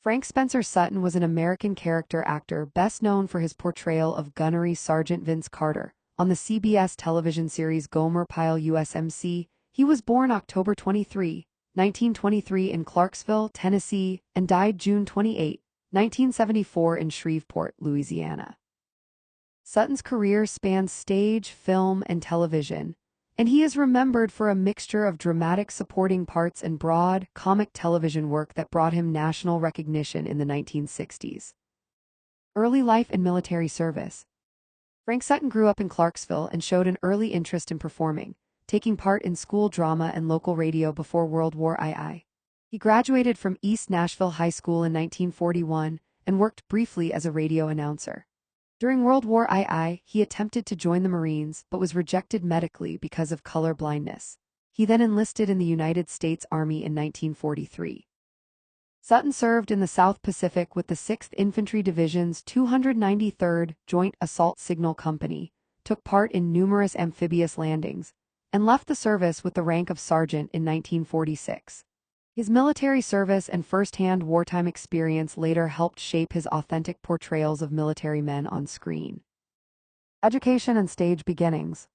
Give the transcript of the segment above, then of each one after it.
Frank Spencer Sutton was an American character actor best known for his portrayal of gunnery Sergeant Vince Carter on the CBS television series Gomer Pyle U.S.M.C. He was born October 23, 1923 in Clarksville, Tennessee, and died June 28, 1974 in Shreveport, Louisiana. Sutton's career spans stage, film, and television, and he is remembered for a mixture of dramatic supporting parts and broad, comic television work that brought him national recognition in the 1960s. Early life and military service. Frank Sutton grew up in Clarksville and showed an early interest in performing, taking part in school drama and local radio before World War II. He graduated from East Nashville High School in 1941 and worked briefly as a radio announcer. During World War II, he attempted to join the Marines but was rejected medically because of color blindness. He then enlisted in the United States Army in 1943. Sutton served in the South Pacific with the 6th Infantry Division's 293rd Joint Assault Signal Company, took part in numerous amphibious landings, and left the service with the rank of sergeant in 1946. His military service and first-hand wartime experience later helped shape his authentic portrayals of military men on screen. Education and stage beginnings.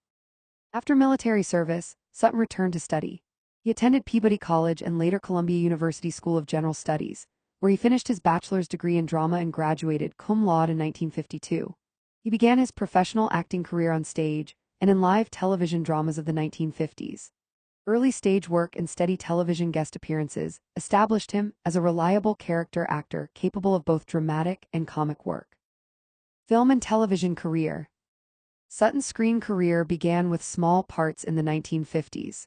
After military service, Sutton returned to study. He attended Peabody College and later Columbia University School of General Studies, where he finished his bachelor's degree in drama and graduated cum laude in 1952. He began his professional acting career on stage and in live television dramas of the 1950s. Early stage work and steady television guest appearances established him as a reliable character actor capable of both dramatic and comic work. Film and television career. Sutton's screen career began with small parts in the 1950s.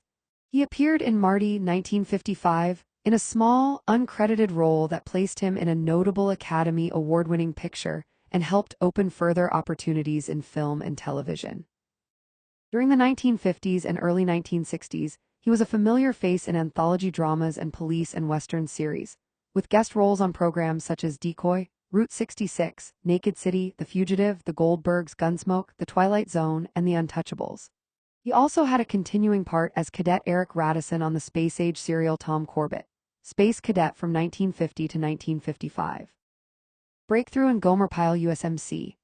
He appeared in Marty 1955 in a small, uncredited role that placed him in a notable Academy Award-winning picture and helped open further opportunities in film and television. During the 1950s and early 1960s, he was a familiar face in anthology dramas and police and western series, with guest roles on programs such as Decoy, Route 66, Naked City, The Fugitive, The Goldbergs, Gunsmoke, The Twilight Zone, and The Untouchables. He also had a continuing part as Cadet Eric Radisson on the space-age serial Tom Corbett, Space Cadet from 1950 to 1955. Breakthrough in Gomer Pyle U.S.M.C.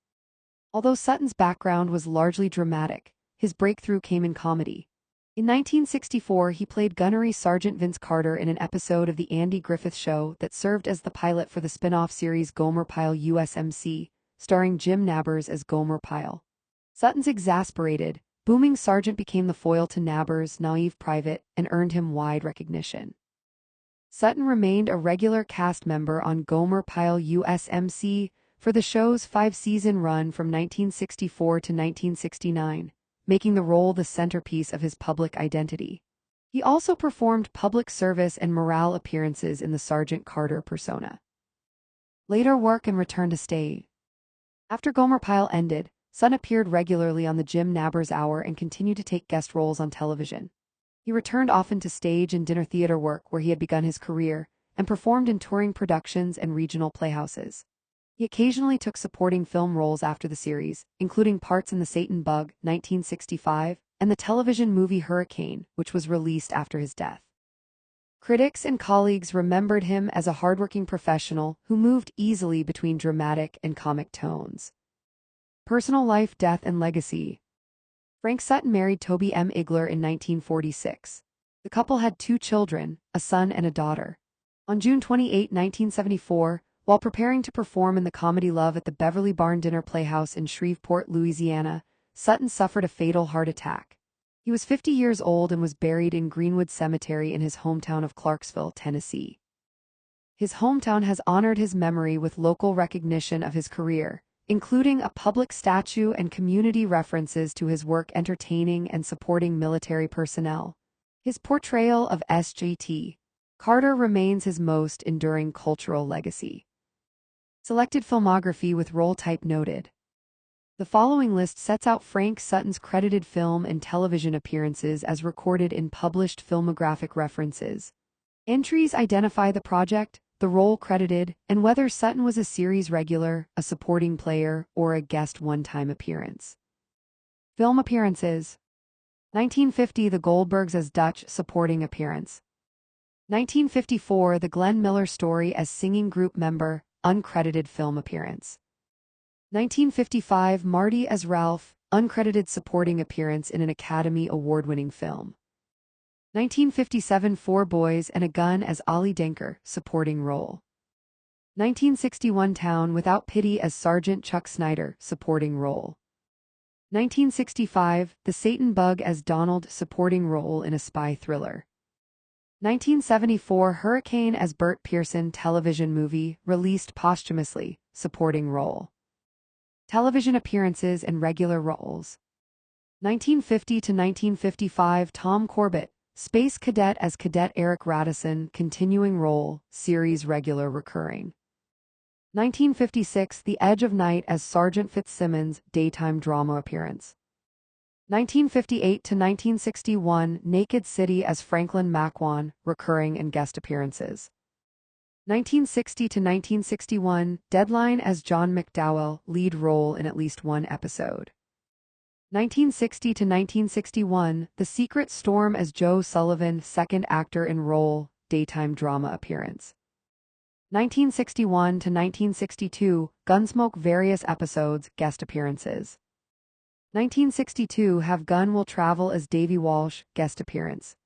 Although Sutton's background was largely dramatic, his breakthrough came in comedy. In 1964, he played gunnery Sergeant Vince Carter in an episode of The Andy Griffith Show that served as the pilot for the spin-off series Gomer Pyle U.S.M.C., starring Jim Nabbers as Gomer Pyle. Sutton's exasperated, booming sergeant became the foil to Nabbers' naive private and earned him wide recognition. Sutton remained a regular cast member on Gomer Pyle U.S.M.C. for the show's 5-season run from 1964 to 1969. Making the role the centerpiece of his public identity. He also performed public service and morale appearances in the Sergeant Carter persona. Later work and return to stage. After Gomer Pyle ended, Sutton appeared regularly on the Jim Nabbers Hour and continued to take guest roles on television. He returned often to stage and dinner theater work where he had begun his career, and performed in touring productions and regional playhouses. He occasionally took supporting film roles after the series, including parts in The Satan Bug, 1965, and the television movie Hurricane, which was released after his death. Critics and colleagues remembered him as a hardworking professional who moved easily between dramatic and comic tones. Personal life, death, and legacy. Frank Sutton married Toby M. Igler in 1946. The couple had 2 children, a son and a daughter. On June 28, 1974, while preparing to perform in the comedy Love at the Beverly Barn Dinner Playhouse in Shreveport, Louisiana, Sutton suffered a fatal heart attack. He was 50 years old and was buried in Greenwood Cemetery in his hometown of Clarksville, Tennessee. His hometown has honored his memory with local recognition of his career, including a public statue and community references to his work entertaining and supporting military personnel. His portrayal of SGT Carter remains his most enduring cultural legacy. Selected filmography with role type noted. The following list sets out Frank Sutton's credited film and television appearances as recorded in published filmographic references. Entries identify the project, the role credited, and whether Sutton was a series regular, a supporting player, or a guest one-time appearance. Film appearances. 1950 The Goldbergs as Dutch supporting appearance. 1954 The Glenn Miller Story as singing group member, uncredited film appearance. 1955 Marty as Ralph, uncredited supporting appearance in an Academy Award-winning film. 1957 Four Boys and a Gun as Ollie Denker, supporting role. 1961 Town Without Pity as Sergeant Chuck Snyder, supporting role. 1965 The Satan Bug as Donald, supporting role in a spy thriller. 1974 Hurricane as Bert Pearson, television movie, released posthumously, supporting role. Television appearances and regular roles. 1950 to 1955 Tom Corbett, Space Cadet as Cadet Eric Radisson, continuing role, series regular recurring. 1956 The Edge of Night as Sergeant Fitzsimmons, daytime drama appearance. 1958 to 1961 Naked City as Franklin Macwan, recurring and guest appearances. 1960 to 1961 Deadline as John McDowell, lead role in at least one episode. 1960 to 1961 The Secret Storm as Joe Sullivan, second actor in role, daytime drama appearance. 1961 to 1962 Gunsmoke, various episodes, guest appearances. 1962 Have Gun Will Travel as Davy Walsh, guest appearance.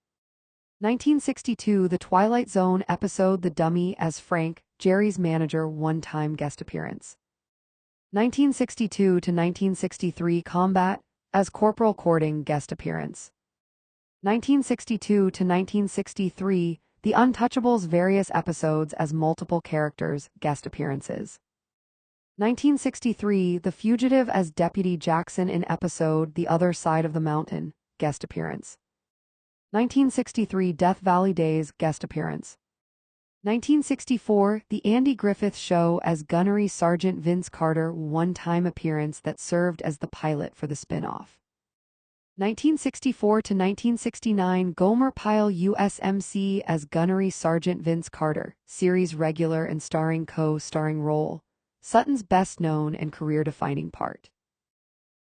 1962 The Twilight Zone episode The Dummy as Frank, Jerry's manager, one-time guest appearance. 1962 to 1963 Combat as Corporal Cording, guest appearance. 1962 to 1963 The Untouchables, various episodes as multiple characters, guest appearances. 1963 The Fugitive as Deputy Jackson in episode The Other Side of the Mountain, guest appearance. 1963 Death Valley Days, guest appearance. 1964 The Andy Griffith Show as Gunnery Sergeant Vince Carter, one-time appearance that served as the pilot for the spin-off. 1964 to 1969 Gomer Pyle U.S.M.C. as Gunnery Sergeant Vince Carter, series regular and co-starring role, Sutton's best-known and career-defining part.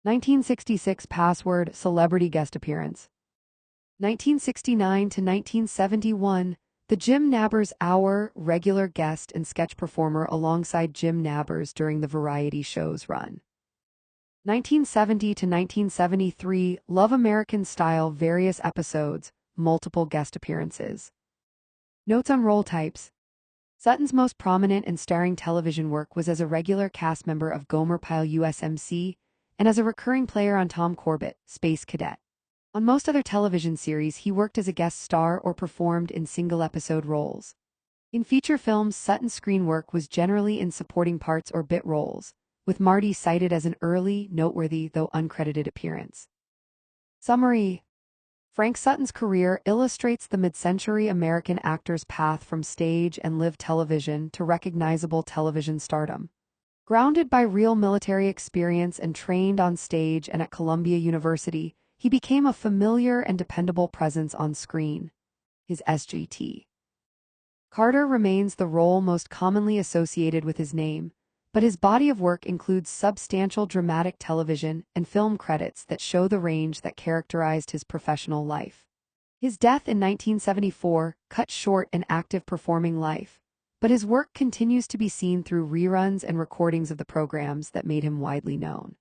1966 Password, celebrity guest appearance. 1969 to 1971 The Jim Nabbers Hour, regular guest and sketch performer alongside Jim Nabbers during the variety show's run. 1970 to 1973 Love American Style, various episodes, multiple guest appearances. Notes on role types. Sutton's most prominent and starring television work was as a regular cast member of Gomer Pyle U.S.M.C. and as a recurring player on Tom Corbett, Space Cadet. On most other television series, he worked as a guest star or performed in single-episode roles. In feature films, Sutton's screen work was generally in supporting parts or bit roles, with Marty cited as an early, noteworthy, though uncredited appearance. Summary. Frank Sutton's career illustrates the mid-century American actor's path from stage and live television to recognizable television stardom. Grounded by real military experience and trained on stage and at Columbia University, he became a familiar and dependable presence on screen. His SGT. Carter remains the role most commonly associated with his name, but his body of work includes substantial dramatic television and film credits that show the range that characterized his professional life. His death in 1974 cut short an active performing life, but his work continues to be seen through reruns and recordings of the programs that made him widely known.